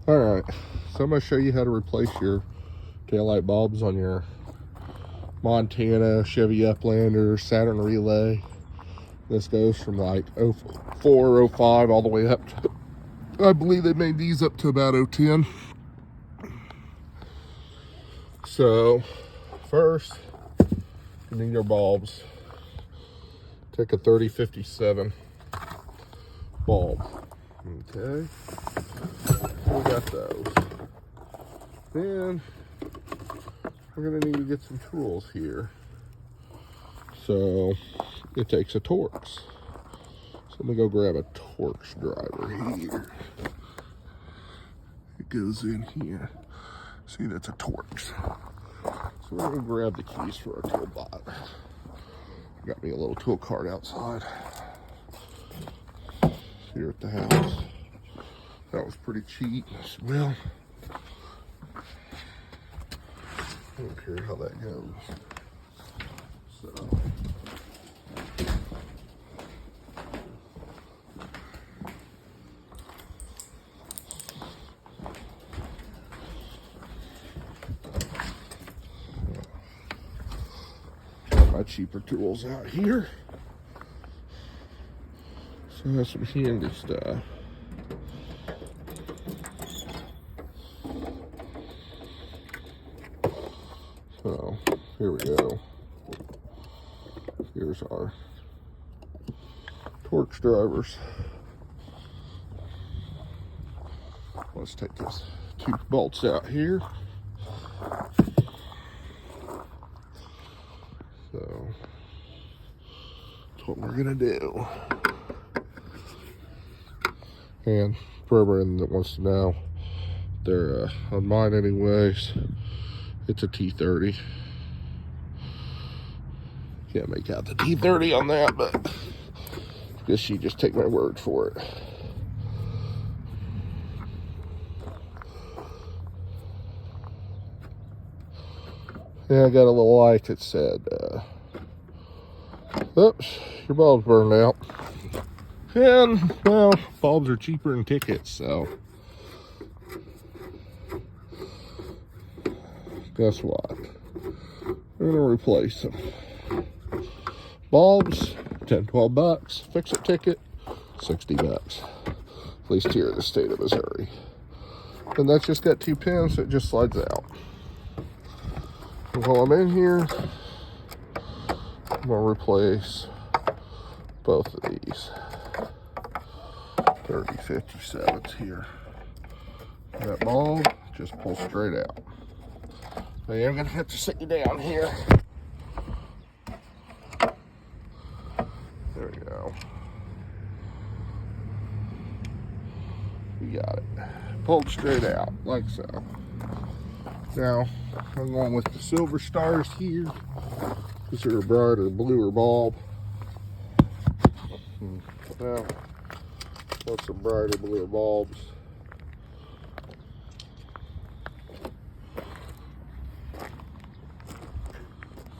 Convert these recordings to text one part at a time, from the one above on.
Alright, so I'm going to show you how to replace your taillight bulbs on your Montana, Chevy Uplander, Saturn relay. This goes from like 04, 05 all the way up to, I believe they made these up to about 010. So first, you need your bulbs. Take a 3057 bulb. Okay, we got those. Then we're gonna need to get some tools here. So it takes a Torx. So let me go grab a Torx driver here. It goes in here. See, that's a Torx. So we're gonna grab the keys for our toolbot. Got me a little tool cart outside here at the house. That was pretty cheap as well. I don't care how that goes. So got my cheaper tools out here. So that's some handy stuff. So here we go. Here's our Torx drivers. Let's take these two bolts out here. So that's what we're gonna do. And for everyone that wants to know, they're on mine anyways. It's a T30. Can't make out the T30 on that, but I guess you just take my word for it. Yeah, I got a little light that said, oops, your bulb's burned out. And, well, bulbs are cheaper than tickets, so guess what? We're gonna replace them. Bulbs, 10, 12 bucks. Fix-it ticket, 60 bucks. At least here in the state of Missouri. And that's just got two pins, so it just slides out. And while I'm in here, I'm gonna replace both of these 3057s here. That bulb just pulls straight out. Now I'm gonna have to sit you down here. There we go. You got it. Pulled straight out, like so. Now, I'm going with the silver stars here. These are a brighter, bluer bulb. Now, want some brighter, bluer bulbs.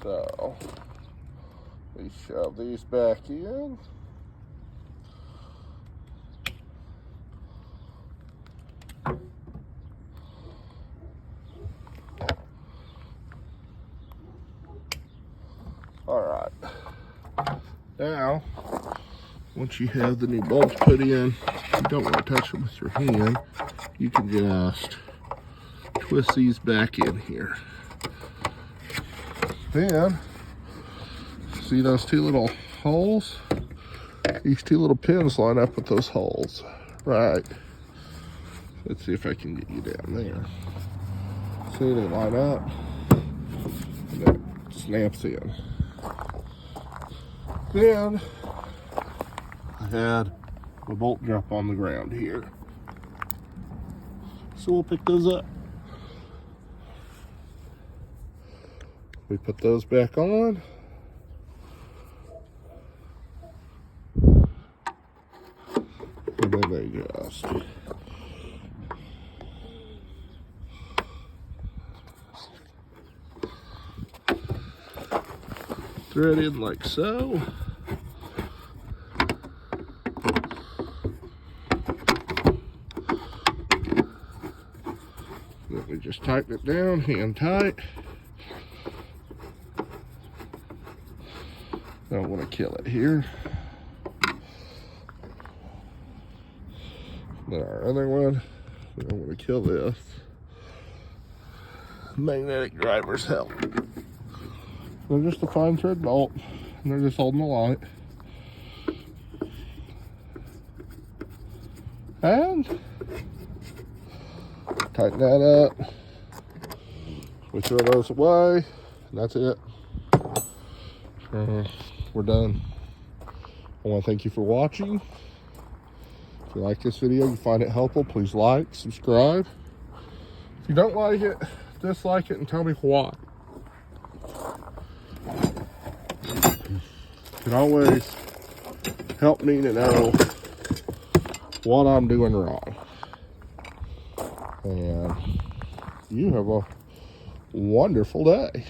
So, we shove these back in. All right. Now, once you have the new bulbs put in, you don't want to touch them with your hand. You can just twist these back in here. Then, see those two little holes? These two little pins line up with those holes. Right. Let's see if I can get you down there. See, they line up. And that snaps in. Then, I had a bolt drop on the ground here. So we'll pick those up. We put those back on. And then they just thread in like so. Then we just tighten it down, hand tight. Don't want to kill it here. Then our other one, we don't want to kill this. Magnetic drivers help. They're just a fine thread bolt, and they're just holding the light. And tighten that up. We throw those away, and that's it. We're done. I want to thank you for watching. If you like this video, you find it helpful, please like, subscribe. If you don't like it, dislike it and tell me why. You can always help me to know what I'm doing wrong. And you have a wonderful day.